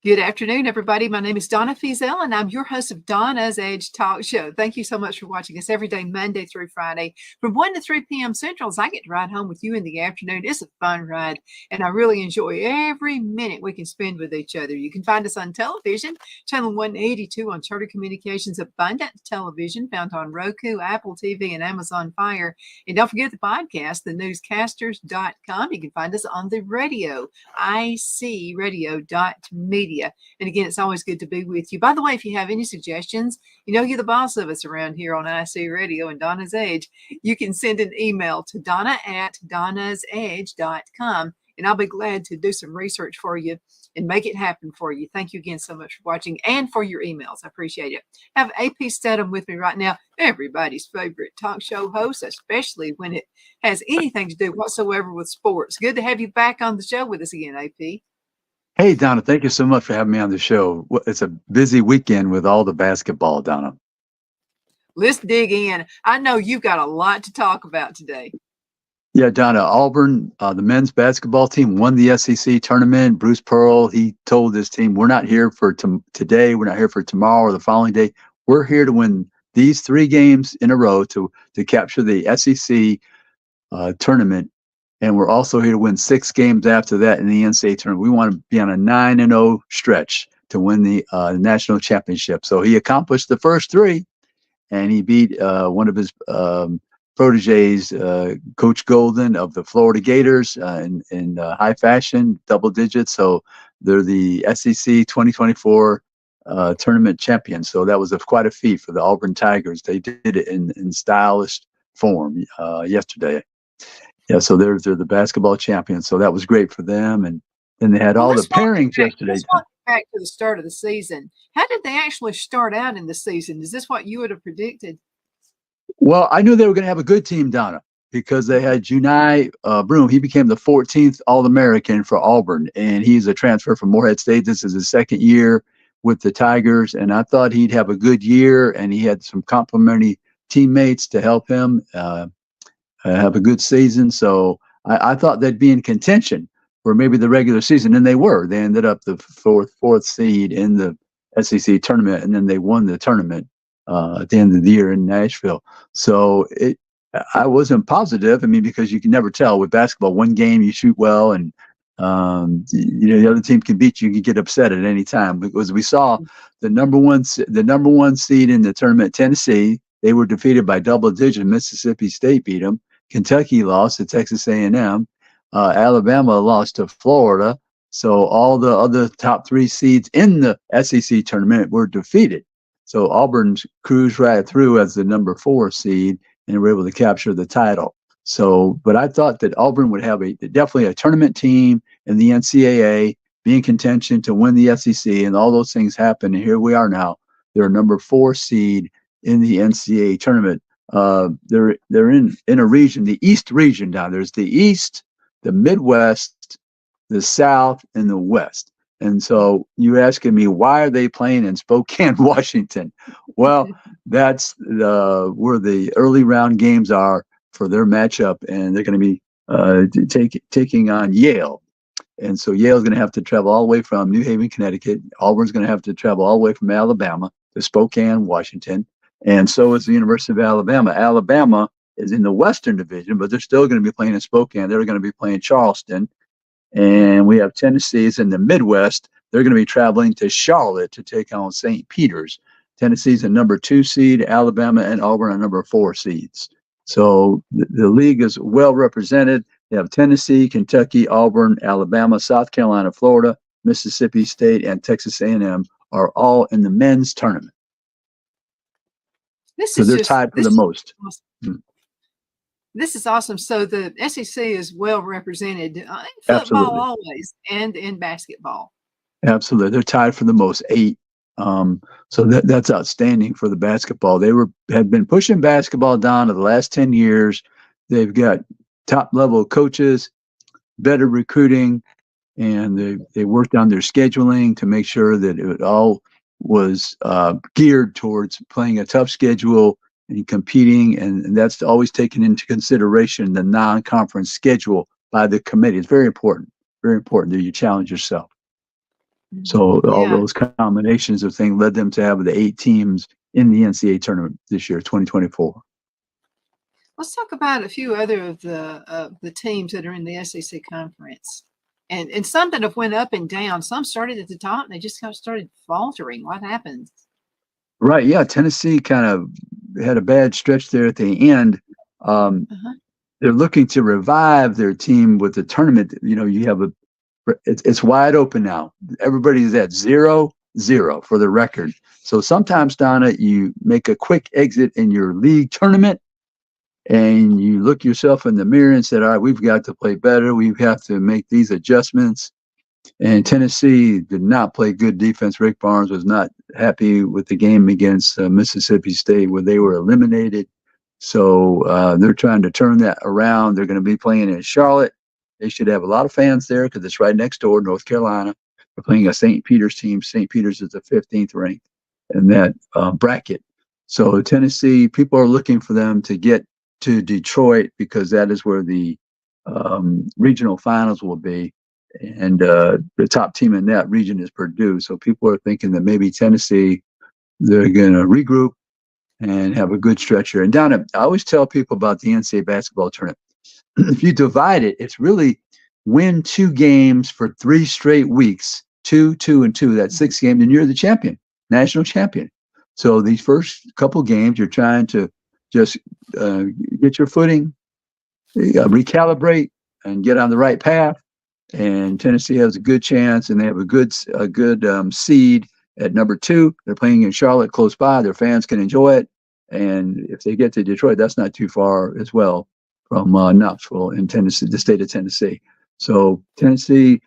Good afternoon, everybody. My name is Donna Fiesel, and I'm your host of Donna's Edge Talk Show. Thank you so much for watching us every day, Monday through Friday, from 1 to 3 p.m. Central, as I get to ride home with you in the afternoon. It's a fun ride, and I really enjoy every minute we can spend with each other. You can find us on television, channel 182 on Charter Communications Abundant Television, found on Roku, Apple TV, and Amazon Fire. And don't forget the podcast, thenewscasters.com. You can find us on the radio, icradio.media. And again, it's always good to be with you. By the way, if you have any suggestions, you're the boss of us around here on IC Radio and Donna's Edge. You can send an email to donna@donnasedge.com, and I'll be glad to do some research for you and make it happen for you. Thank you again so much for watching and for your emails. I appreciate it. I have AP Steadham with me right now, everybody's favorite talk show host, especially when it has anything to do whatsoever with sports. Good to have you back on the show with us again, AP. Hey, Donna, thank you so much for having me on the show. It's a busy weekend with all the basketball, Donna. Let's dig in. I know you've got a lot to talk about today. Yeah, Donna, Auburn, the men's basketball team won the SEC tournament. Bruce Pearl, he told his team, we're not here for today. We're not here for tomorrow or the following day. We're here to win these 3 games in a row to capture the SEC tournament. And we're also here to win 6 games after that in the NCAA tournament. We want to be on a 9-0 stretch to win the national championship. So he accomplished the first 3, and he beat one of his proteges, Coach Golden of the Florida Gators, in high fashion, double digits. So they're the SEC 2024 tournament champions. So that was quite a feat for the Auburn Tigers. They did it in stylish form yesterday. Yeah, so they're the basketball champions. So that was great for them. And then they had all the pairings yesterday. Let's walk back to the start of the season. How did they actually start out in the season? Is this what you would have predicted? Well, I knew they were going to have a good team, Donna, because they had Junai Broom. He became the 14th All-American for Auburn, and he's a transfer from Morehead State. This is his second year with the Tigers, and I thought he'd have a good year, and he had some complimentary teammates to help him have a good season. So I thought they'd be in contention for maybe the regular season, and they were. They ended up the fourth seed in the SEC tournament, and then they won the tournament at the end of the year in Nashville. So I wasn't positive. I mean, because you can never tell with basketball. One game you shoot well, and the other team can beat you. You can get upset at any time. Because we saw the number one seed in the tournament, Tennessee. They were defeated by double digits. Mississippi State beat them. Kentucky lost to Texas A&M. Alabama lost to Florida. So all the other top 3 seeds in the SEC tournament were defeated. So Auburn cruised right through as the number 4 seed and were able to capture the title. So, but I thought that Auburn would have definitely a tournament team in the NCAA, be in contention to win the SEC, and all those things happened. And here we are now. They're a number 4 seed in the NCAA tournament. They're in a region, the East region down. There's the East, the Midwest, the South, and the West. And so you're asking me, why are they playing in Spokane, Washington? Well, that's where the early round games are for their matchup, and they're going to be taking on Yale. And so Yale's going to have to travel all the way from New Haven, Connecticut. Auburn's going to have to travel all the way from Alabama to Spokane, Washington. And so is the University of Alabama. Alabama is in the Western Division, but they're still going to be playing in Spokane. They're going to be playing Charleston. And we have Tennessee's in the Midwest. They're going to be traveling to Charlotte to take on St. Peter's. Tennessee's a number 2 seed. Alabama and Auburn are number 4 seeds. So the league is well represented. They have Tennessee, Kentucky, Auburn, Alabama, South Carolina, Florida, Mississippi State, and Texas A&M are all in the men's tournament. So they're tied for the most. Awesome. This is awesome. So the SEC is well represented in football Absolutely. always, and in basketball. Absolutely. They're tied for the most, 8. So that's outstanding for the basketball. They had been pushing basketball down to the last 10 years. They've got top level coaches, better recruiting, and they worked on their scheduling to make sure that it all was geared towards playing a tough schedule and competing, and that's always taken into consideration, the non-conference schedule by the committee. It's very important that you challenge yourself. So all Yeah. those combinations of things led them to have the 8 teams in the NCAA tournament this year, 2024. Let's talk about a few other of the teams that are in the SEC conference, and some that have went up and down. Some started at the top and they just kind of started faltering. What happened? Right. Yeah. Tennessee kind of had a bad stretch there at the end. Uh-huh. They're looking to revive their team with the tournament. You know, you have it's wide open now. Everybody's at 0-0 for the record. So sometimes, Donna, you make a quick exit in your league tournament and you look yourself in the mirror and said, all right, we've got to play better. We have to make these adjustments. And Tennessee did not play good defense. Rick Barnes was not happy with the game against Mississippi State where they were eliminated. So they're trying to turn that around. They're going to be playing in Charlotte. They should have a lot of fans there because it's right next door, North Carolina. They're playing a St. Peter's team. St. Peter's is the 15th ranked in that bracket. So Tennessee, people are looking for them to get to Detroit because that is where the regional finals will be. And the top team in that region is Purdue. So people are thinking that maybe Tennessee, they're going to regroup and have a good stretch here. And down I always tell people about the NCAA basketball tournament. If you divide it, it's really win 2 games for 3 straight weeks, 2, 2, and 2. That's 6 games, and you're the champion, national champion. So these first couple games, you're trying to just get your footing, recalibrate, and get on the right path. And Tennessee has a good chance, and they have a good seed at number 2. They're playing in Charlotte, close by. Their fans can enjoy it. And if they get to Detroit, that's not too far as well from Knoxville in Tennessee, the state of Tennessee. So Tennessee,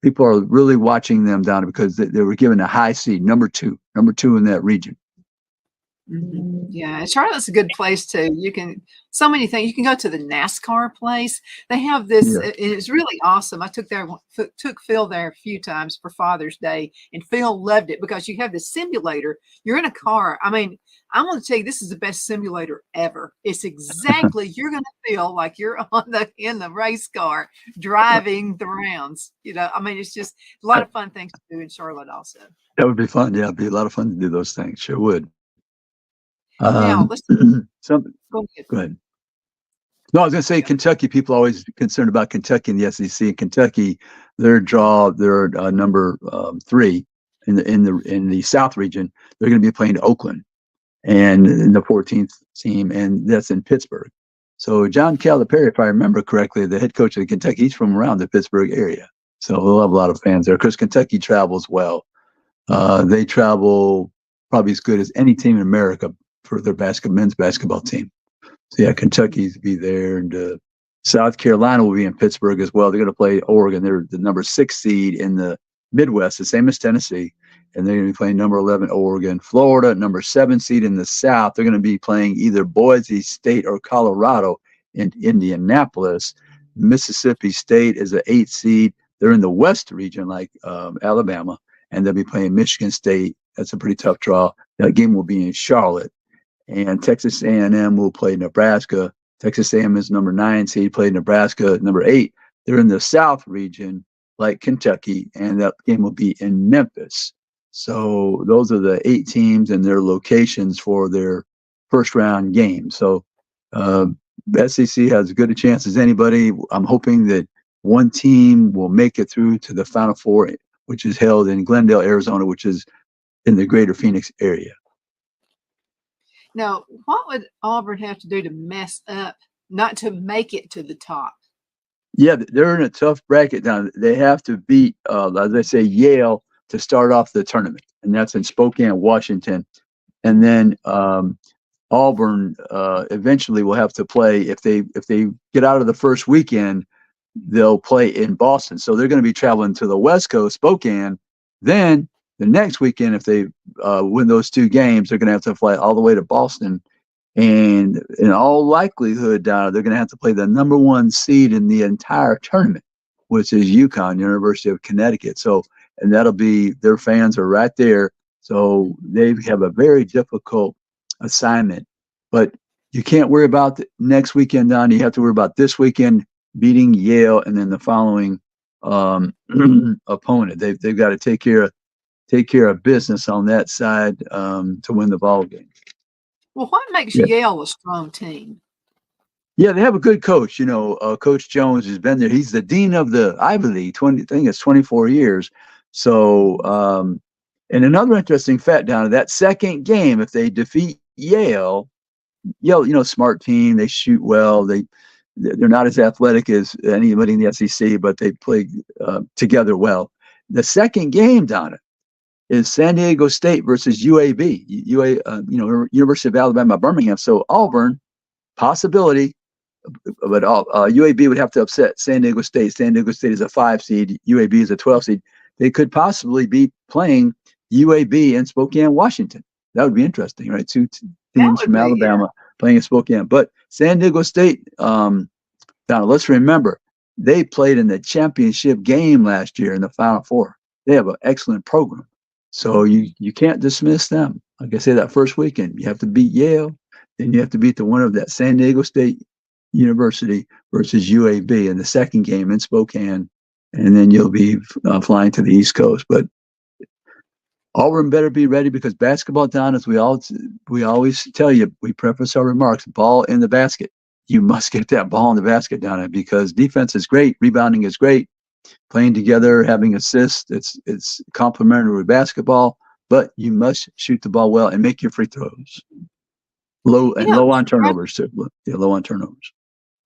people are really watching them down because they were given a high seed, number two in that region. Yeah, and Charlotte's a good place too. You can so many things. You can go to the NASCAR place. They have this. Yeah. It's really awesome. I took Phil there a few times for Father's Day, and Phil loved it because you have this simulator. You're in a car. I mean, I'm going to tell you, this is the best simulator ever. It's exactly you're going to feel like you're in the race car driving the rounds. You know, I mean, it's just a lot of fun things to do in Charlotte. Also, that would be fun. Yeah, it'd be a lot of fun to do those things. Sure would. Now let's go ahead. No, I was going to say Kentucky. People always concerned about Kentucky in the SEC. In Kentucky, they're number 3 in the South region. They're going to be playing Oakland, and in the 14th team, and that's in Pittsburgh. So John Calipari, if I remember correctly, the head coach of Kentucky, he's from around the Pittsburgh area. So we'll have a lot of fans there because Kentucky travels well. They travel probably as good as any team in America for their men's basketball team. So yeah, Kentucky's be there, and South Carolina will be in Pittsburgh as well. They're going to play Oregon. They're the number 6 seed in the Midwest, the same as Tennessee, and they're going to be playing number 11 Oregon. Florida, number 7 seed in the South. They're going to be playing either Boise State or Colorado in Indianapolis. Mississippi State is an 8 seed. They're in the West region, like Alabama, and they'll be playing Michigan State. That's a pretty tough draw. That game will be in Charlotte. And Texas A&M will play Nebraska. Texas A&M is number 9 seed, play Nebraska, number 8. They're in the South region, like Kentucky, and that game will be in Memphis. So those are the 8 teams and their locations for their first round game. So SEC has as good a chance as anybody. I'm hoping that one team will make it through to the Final Four, which is held in Glendale, Arizona, which is in the greater Phoenix area. Now, what would Auburn have to do to mess up, not to make it to the top? Yeah, they're in a tough bracket now. They have to beat, as I say, Yale to start off the tournament, and that's in Spokane, Washington. And then Auburn eventually will have to play. If they get out of the first weekend, they'll play in Boston. So they're going to be traveling to the West Coast, Spokane. Then the next weekend, if they win those 2 games, they're going to have to fly all the way to Boston. And in all likelihood, they're going to have to play the number 1 seed in the entire tournament, which is UConn, University of Connecticut. So, and that'll be, their fans are right there. So they have a very difficult assignment. But you can't worry about the next weekend, Don. You have to worry about this weekend beating Yale, and then the following opponent. They've got to take care of business on that side to win the ball game. Well, what makes Yeah. Yale a strong team? Yeah, they have a good coach. Coach Jones has been there. He's the dean of the Ivy League. I think it's 24 years. So, and another interesting fact down that second game, if they defeat Yale, smart team. They shoot well. They're not as athletic as anybody in the SEC, but they play together well. The second game, Donna, is San Diego State versus UAB. University of Alabama, Birmingham. So Auburn, possibility, but UAB would have to upset San Diego State. San Diego State is a 5 seed. UAB is a 12 seed. They could possibly be playing UAB in Spokane, Washington. That would be interesting, right? Two teams from Alabama playing in Spokane. But San Diego State, Donna, let's remember, they played in the championship game last year in the Final Four. They have an excellent program. So you can't dismiss them. Like I said, that first weekend, you have to beat Yale, then you have to beat the winner of that San Diego State University versus UAB in the second game in Spokane, and then you'll be flying to the East Coast. But Auburn better be ready, because basketball, Don, as we always tell you, we preface our remarks, ball in the basket. You must get that ball in the basket, Donna, because defense is great, rebounding is great, playing together, having assists, it's complementary with basketball, but you must shoot the ball well and make your free throws. Low on turnovers too. Yeah, low on turnovers.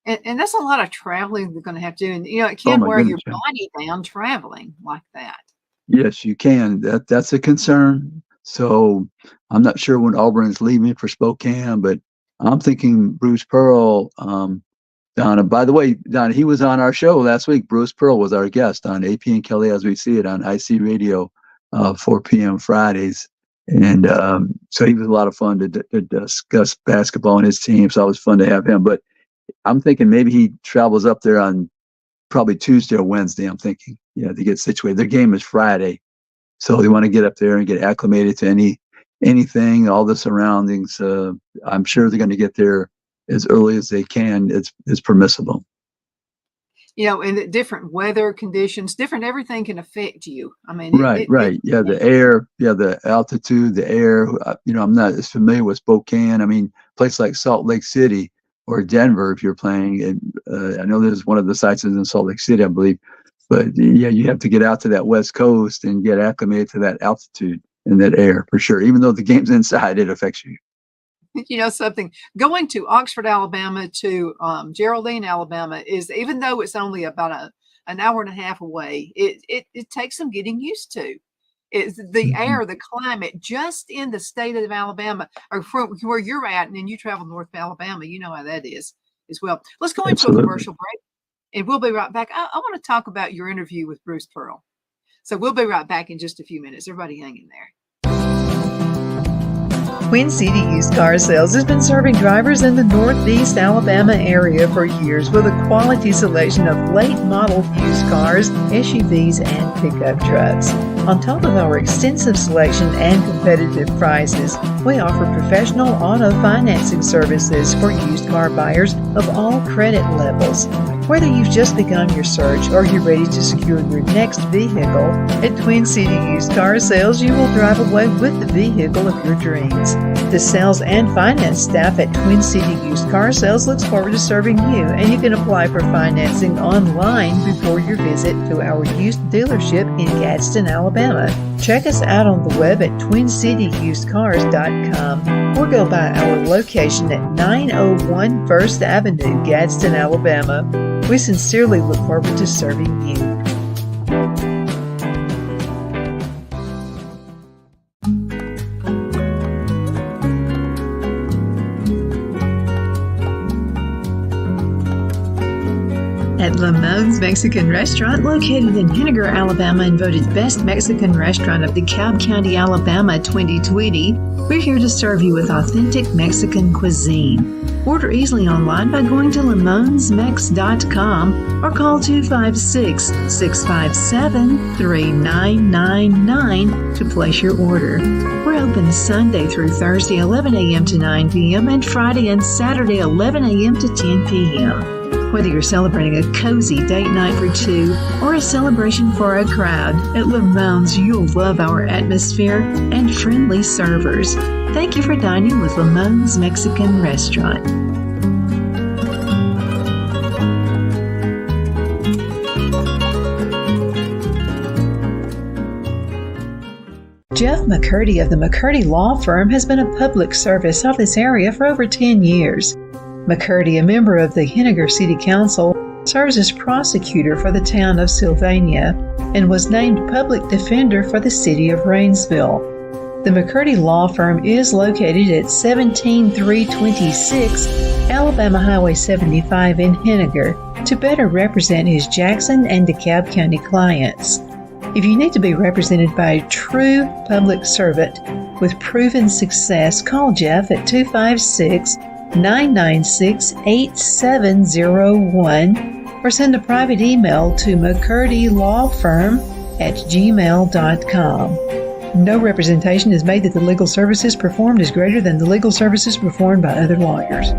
And that's a lot of traveling they're going to have to do. And, it can wear your body down traveling like that. Yes, you can. That's a concern. So I'm not sure when Auburn's leaving for Spokane, but I'm thinking Bruce Pearl, Donna. By the way, Donna, he was on our show last week. Bruce Pearl was our guest on AP and Kelly As We See It on IC Radio, 4 p.m. Fridays. And so he was a lot of fun to discuss basketball and his team. So it was fun to have him. But I'm thinking maybe he travels up there on probably Tuesday or Wednesday, I'm thinking, to get situated. Their game is Friday. So they want to get up there and get acclimated to anything, all the surroundings. I'm sure they're going to get there as early as they can. It's permissible. And different weather conditions, different everything can affect you. I mean, right. The air, the altitude, the air. I'm not as familiar with Spokane. I mean, place like Salt Lake City or Denver, if you're playing. And I know there's one of the sites is in Salt Lake City, I believe. But you have to get out to that West Coast and get acclimated to that altitude and that air for sure. Even though the game's inside, it affects you. Something going to Oxford, Alabama to Geraldine, Alabama is, even though it's only about an hour and a half away, it takes some getting used to. It's the air, the climate, just in the state of Alabama, or from where you're at, and then you travel north to Alabama, you know how that is as well. Let's go into a commercial break, and we'll be right back. I want to talk about your interview with Bruce Pearl. So we'll be right back in just a few minutes. Everybody hang in there. Twin City Used Car Sales has been serving drivers in the Northeast Alabama area for years with a quality selection of late model used cars, SUVs, and pickup trucks. On top of our extensive selection and competitive prices, we offer professional auto financing services for used car buyers of all credit levels. Whether you've just begun your search or you're ready to secure your next vehicle, at Twin City Used Car Sales, you will drive away with the vehicle of your dreams. The sales and finance staff at Twin City Used Car Sales looks forward to serving you, and you can apply for financing online before your visit to our used dealership in Gadsden, Alabama. Check us out on the web at twincityusedcars.com or go by our location at 901 First Avenue, Gadsden, Alabama. We sincerely look forward to serving you. At Lamone's Mexican Restaurant, located in Henniger, Alabama, and voted Best Mexican Restaurant of DeKalb County, Alabama 2020, we're here to serve you with authentic Mexican cuisine. Order easily online by going to lamonsmex.com or call 256-657-3999 to place your order. We're open Sunday through Thursday 11 a.m. to 9 p.m. and Friday and Saturday 11 a.m. to 10 p.m. Whether you're celebrating a cozy date night for two or a celebration for a crowd, at Lamone's you'll love our atmosphere and friendly servers. Thank you for dining with Lamone's Mexican Restaurant. Jeff McCurdy of the McCurdy Law Firm has been a public service of this area for over 10 years. McCurdy, a member of the Henniger City Council, serves as prosecutor for the town of Sylvania and was named public defender for the city of Rainsville. The McCurdy Law Firm is located at 17326 Alabama Highway 75 in Henniger to better represent his Jackson and DeKalb County clients. If you need to be represented by a true public servant with proven success, call Jeff at 256-996-8701 or send a private email to mccurdylawfirm@gmail.com. No representation is made that the legal services performed is greater than the legal services performed by other lawyers.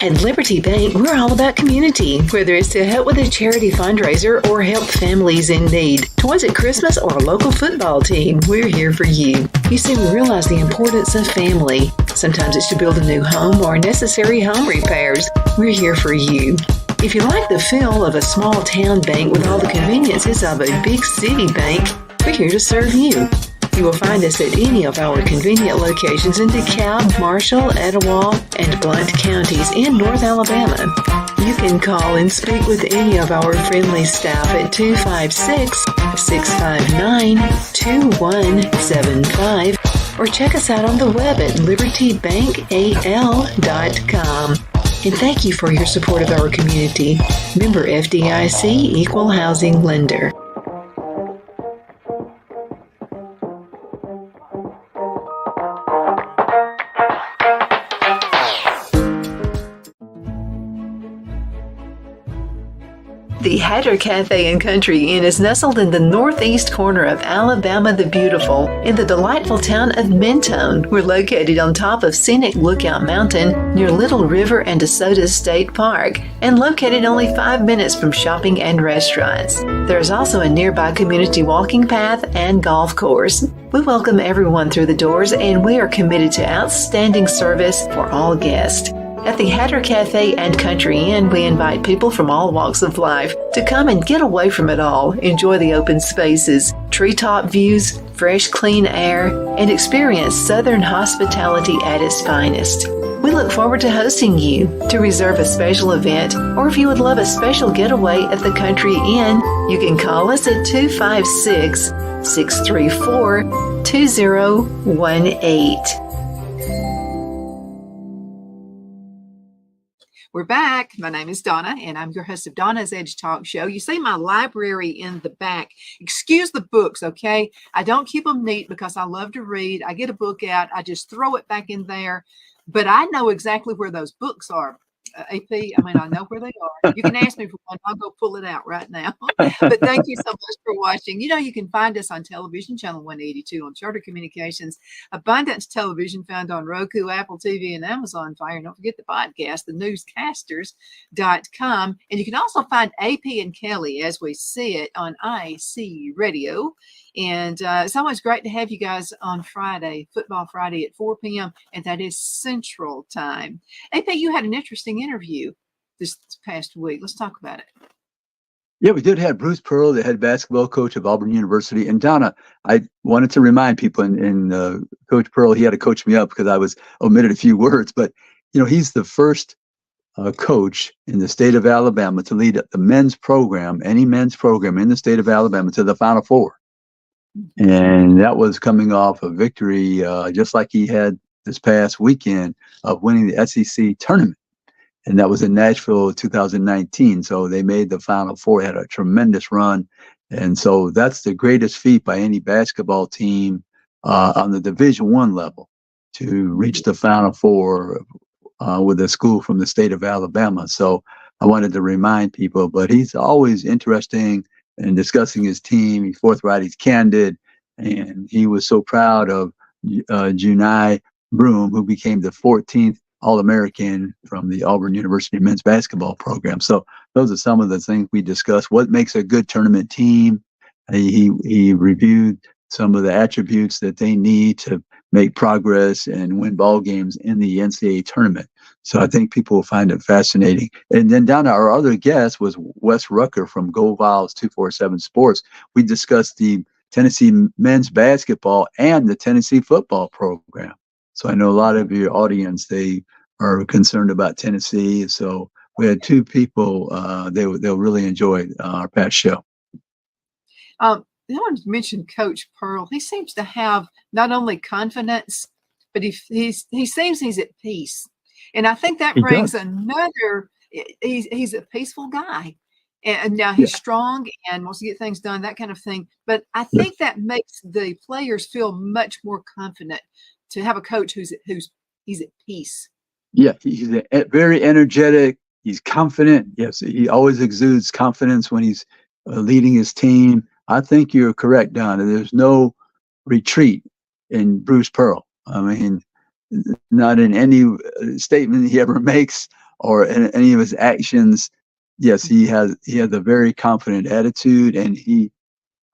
At Liberty Bank, we're all about community, whether it's to help with a charity fundraiser or help families in need. Toys at Christmas or a local football team, we're here for you. You see, we realize the importance of family. Sometimes it's to build a new home or necessary home repairs. We're here for you. If you like the feel of a small town bank with all the conveniences of a big city bank, we're here to serve you. You will find us at any of our convenient locations in DeKalb, Marshall, Etowah, and Blount counties in North Alabama. You can call and speak with any of our friendly staff at 256-659-2175 or check us out on the web at libertybankal.com. And thank you for your support of our community. Member FDIC Equal Housing Lender. The Hatter Cafe and Country Inn is nestled in the northeast corner of Alabama the Beautiful in the delightful town of Mentone. We're located on top of scenic Lookout Mountain near Little River and DeSoto State Park and located only 5 minutes from shopping and restaurants. There is also a nearby community walking path and golf course. We welcome everyone through the doors and we are committed to outstanding service for all guests. At the Hatter Cafe and Country Inn, we invite people from all walks of life to come and get away from it all, enjoy the open spaces, treetop views, fresh, clean air, and experience Southern hospitality at its finest. We look forward to hosting you. To reserve a special event, or if you would love a special getaway at the Country Inn, you can call us at 256-634-2018. We're back. My name is Donna, and I'm your host of Donna's Edge Talk Show. You see my library in the back. Excuse the books, okay? I don't keep them neat because I love to read. I get a book out. I just throw it back in there. But I know exactly where those books are. AP, I know where they are. You can ask me for one. I'll go pull it out right now. But thank you so much for watching. You can find us on television, channel 182 on Charter Communications, Abundance Television found on Roku, Apple TV, and Amazon Fire. And don't forget the podcast, thenewscasters.com. And you can also find AP and Kelly as we see it on IC Radio. And it's always great to have you guys on Friday, Football Friday at 4 p.m. And that is Central Time. AP, you had an interesting interview this past week. Let's talk about it. Yeah, we did have Bruce Pearl, the head basketball coach of Auburn University. And Donna, I wanted to remind people, and Coach Pearl, he had to coach me up because I was omitted a few words. But, he's the first coach in the state of Alabama to lead the men's program, any men's program in the state of Alabama, to the Final Four. And that was coming off a victory, just like he had this past weekend, of winning the SEC tournament. And that was in Nashville 2019. So they made the Final Four, had a tremendous run. And so that's the greatest feat by any basketball team on the Division I level, to reach the Final Four with a school from the state of Alabama. So I wanted to remind people, but he's always interesting in discussing his team. He's forthright, he's candid, And he was so proud of Junai Broom, who became the 14th All-American from the Auburn University men's basketball program. So those are some of the things we discussed. What makes a good tournament team? He reviewed some of the attributes that they need to make progress and win ball games in the NCAA tournament. So I think people will find it fascinating. And then down to our other guest was Wes Rucker from Go Vols 247 Sports. We discussed the Tennessee men's basketball and the Tennessee football program. So I know a lot of your audience, they are concerned about Tennessee. So we had two people, they'll really enjoy our past show. I want to mention Coach Pearl. He seems to have not only confidence, but he seems he's at peace. And I think that brings another, he's a peaceful guy. And now he's strong and wants to get things done, that kind of thing. But I think that makes the players feel much more confident to have a coach he's at peace. Yeah, he's very energetic. He's confident. Yes, he always exudes confidence when he's leading his team. I think you're correct, Donna. There's no retreat in Bruce Pearl. I mean, not in any statement he ever makes or in any of his actions. Yes, he has a very confident attitude, and he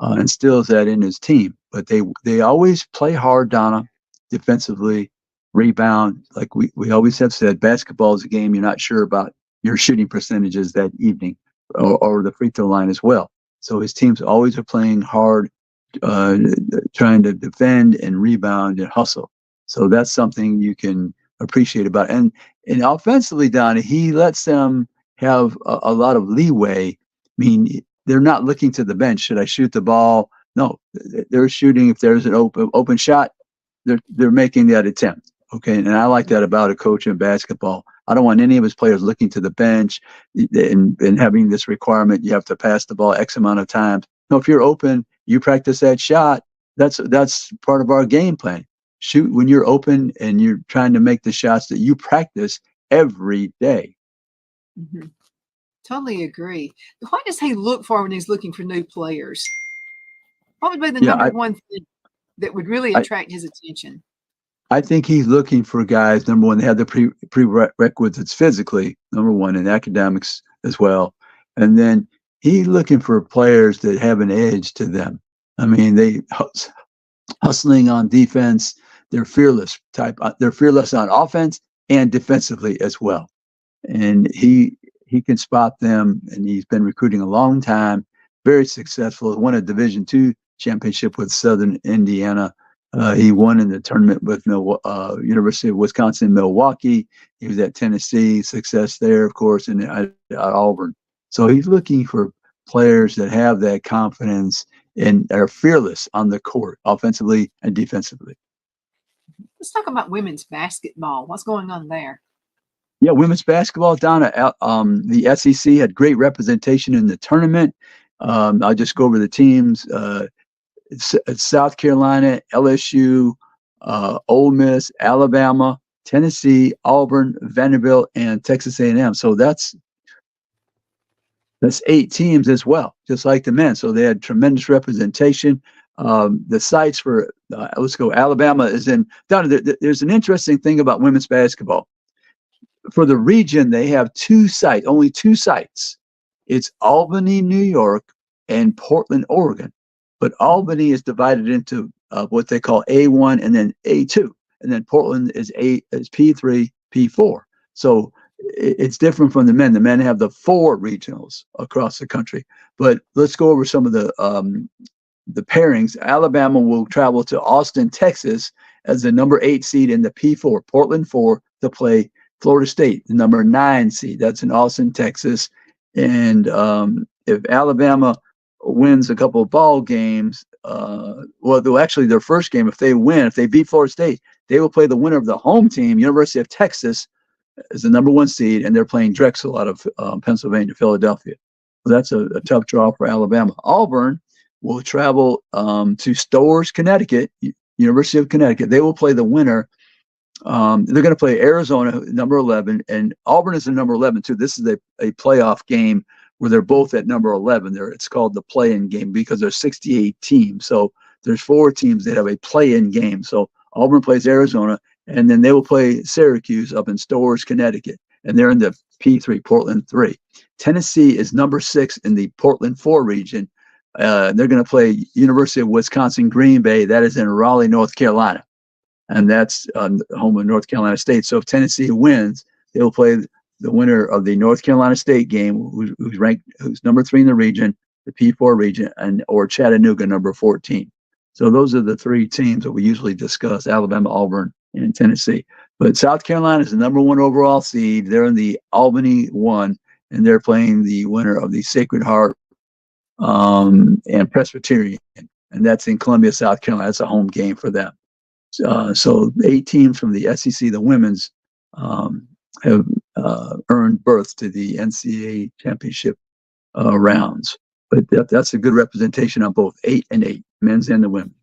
instills that in his team. But they always play hard, Donna, defensively, rebound. Like we always have said, basketball is a game you're not sure about your shooting percentages that evening or the free throw line as well. So his teams always are playing hard, trying to defend and rebound and hustle. So that's something you can appreciate about it. And offensively, Donna, he lets them have a lot of leeway. I mean, they're not looking to the bench. Should I shoot the ball? No, they're shooting. If there's an open shot, they're making that attempt. Okay, and I like that about a coach in basketball. I don't want any of his players looking to the bench and having this requirement you have to pass the ball X amount of times. No, if you're open, you practice that shot. That's part of our game plan. Shoot when you're open and you're trying to make the shots that you practice every day. Mm-hmm. Totally agree. What does he look for when he's looking for new players? What would be the number one thing that would really attract his attention? I think he's looking for guys, number one, they have the prerequisites physically, number one, and academics as well. And then he's looking for players that have an edge to them. I mean, they hustling on defense. They're fearless type. They're fearless on offense and defensively as well. And he can spot them, and he's been recruiting a long time, very successful. Won a Division II championship with Southern Indiana. He won in the tournament with University of Wisconsin-Milwaukee. He was at Tennessee, success there, of course, and at Auburn. So he's looking for players that have that confidence and are fearless on the court, offensively and defensively. Let's talk about women's basketball. What's going on there? Yeah, women's basketball, Donna, the SEC had great representation in the tournament. I'll just go over the teams. It's South Carolina, LSU, Ole Miss, Alabama, Tennessee, Auburn, Vanderbilt, and Texas A&M. So that's 8 teams as well, just like the men. So they had tremendous representation. The sites for let's go. Alabama is in. Donna, there's an interesting thing about women's basketball. For the region, they have only two sites. It's Albany, New York, and Portland, Oregon. But Albany is divided into what they call A1 and then A2. And then Portland is P3, P4. So it's different from the men. The men have the 4 regionals across the country. But let's go over some of the pairings. Alabama will travel to Austin, Texas as the number 8 seed in the P4. Portland 4 to play Florida State, the number 9 seed. That's in Austin, Texas. And if Alabama wins a couple of ball games, actually their first game, if they beat Florida State, they will play the winner of the home team, University of Texas, as the number 1 seed, and they're playing Drexel out of Pennsylvania, Philadelphia. So that's a tough draw for Alabama. Auburn will travel to Storrs, Connecticut, University of Connecticut. They will play the winner. They're going to play Arizona, number 11, and Auburn is the number 11 too. This is a playoff game where they're both at number 11. It's called the play-in game because there's 68 teams. So there's 4 teams that have a play-in game. So Auburn plays Arizona, and then they will play Syracuse up in Storrs, Connecticut, and they're in the P3, Portland 3. Tennessee is number 6 in the Portland 4 region. They're going to play University of Wisconsin Green Bay. That is in Raleigh, North Carolina, and that's home of North Carolina State. So if Tennessee wins, they will play the winner of the North Carolina State game, who's number 3 in the region, the P4 region, or Chattanooga, number 14. So those are the 3 teams that we usually discuss: Alabama, Auburn, and Tennessee. But South Carolina is the number 1 overall seed. They're in the Albany 1, and they're playing the winner of the Sacred Heart and Presbyterian, and that's in Columbia, South Carolina. That's a home game for them. So 8 teams from the SEC, the women's, have earned berth to the NCAA championship rounds. But that's a good representation on both 8 and 8, men's and the women's.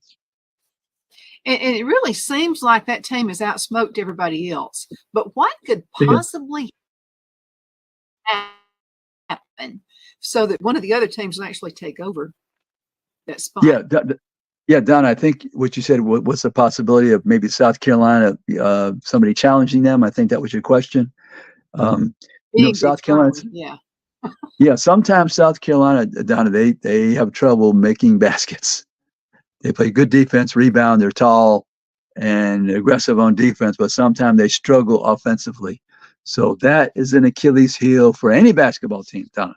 And it really seems like that team has outsmoked everybody else. But what could possibly happen so that one of the other teams will actually take over that spot? Yeah, Don, I think what you said, what's the possibility of maybe South Carolina, somebody challenging them? I think that was your question. South Carolina. Yeah. Yeah, sometimes South Carolina, Donna, they have trouble making baskets. They play good defense, rebound, they're tall and aggressive on defense, but sometimes they struggle offensively. So that is an Achilles heel for any basketball team, Donna,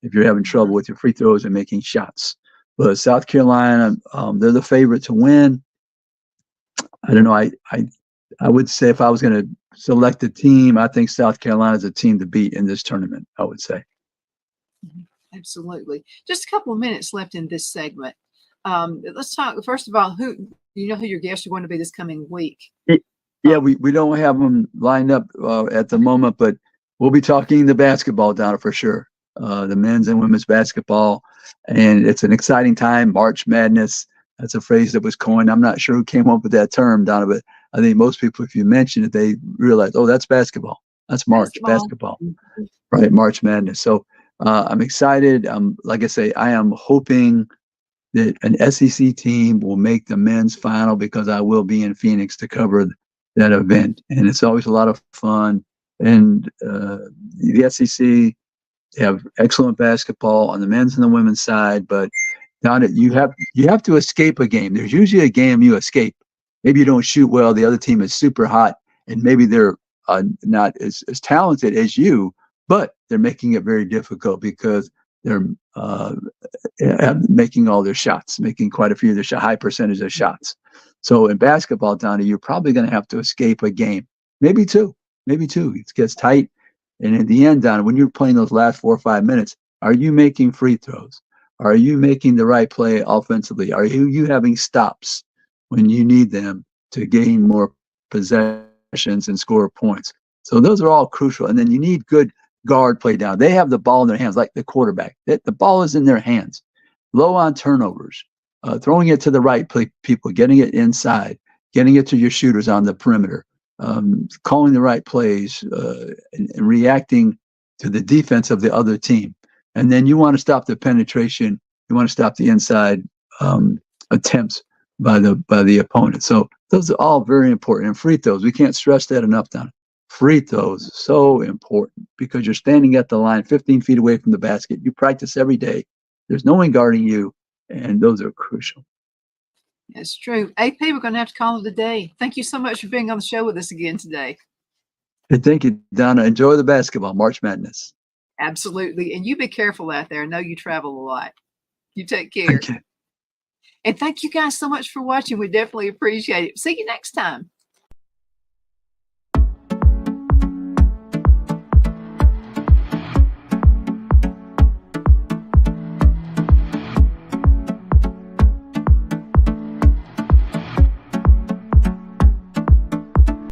if you're having trouble with your free throws and making shots. But South Carolina, they're the favorite to win. I don't know. I would say if I was going to select a team, I think South Carolina is a team to beat in this tournament, I would say. Absolutely. Just a couple of minutes left in this segment. Let's talk, first of all, who your guests are going to be this coming week? Yeah, we don't have them lined up at the moment, but we'll be talking the basketball, Donna, for sure. The men's and women's basketball. And it's an exciting time, March Madness. That's a phrase that was coined. I'm not sure who came up with that term, Donna, but I think most people, if you mention it, they realize, oh, that's basketball. That's March basketball. Right, March Madness. So I'm excited. Like I say, I am hoping that an SEC team will make the men's final because I will be in Phoenix to cover that event. And it's always a lot of fun. And the SEC have excellent basketball on the men's and the women's side, but Donna, you have to escape a game. There's usually a game you escape. Maybe you don't shoot well. The other team is super hot, and maybe they're not as talented as you, but they're making it very difficult because they're making all their shots, making quite a few of their high percentage of shots. So in basketball, Donna, you're probably going to have to escape a game, maybe two. It gets tight. And in the end, Donna, when you're playing those last 4 or 5 minutes, are you making free throws? Are you making the right play offensively? Are you having stops when you need them to gain more possessions and score points? So those are all crucial. And then you need good guard play down. They have the ball in their hands, like the quarterback. The ball is in their hands. Low on turnovers, throwing it to the right people, getting it inside, getting it to your shooters on the perimeter. Calling the right plays and reacting to the defense of the other team. And then you want to stop the penetration. You want to stop the inside attempts by the opponent. So those are all very important. And free throws, we can't stress that enough, Don. Free throws, so important because you're standing at the line 15 feet away from the basket. You practice every day. There's no one guarding you, and those are crucial. That's true. AP, we're going to have to call it a day. Thank you so much for being on the show with us again today. Hey, thank you, Donna. Enjoy the basketball, March Madness. Absolutely. And you be careful out there. I know you travel a lot. You take care. Okay. And thank you guys so much for watching. We definitely appreciate it. See you next time.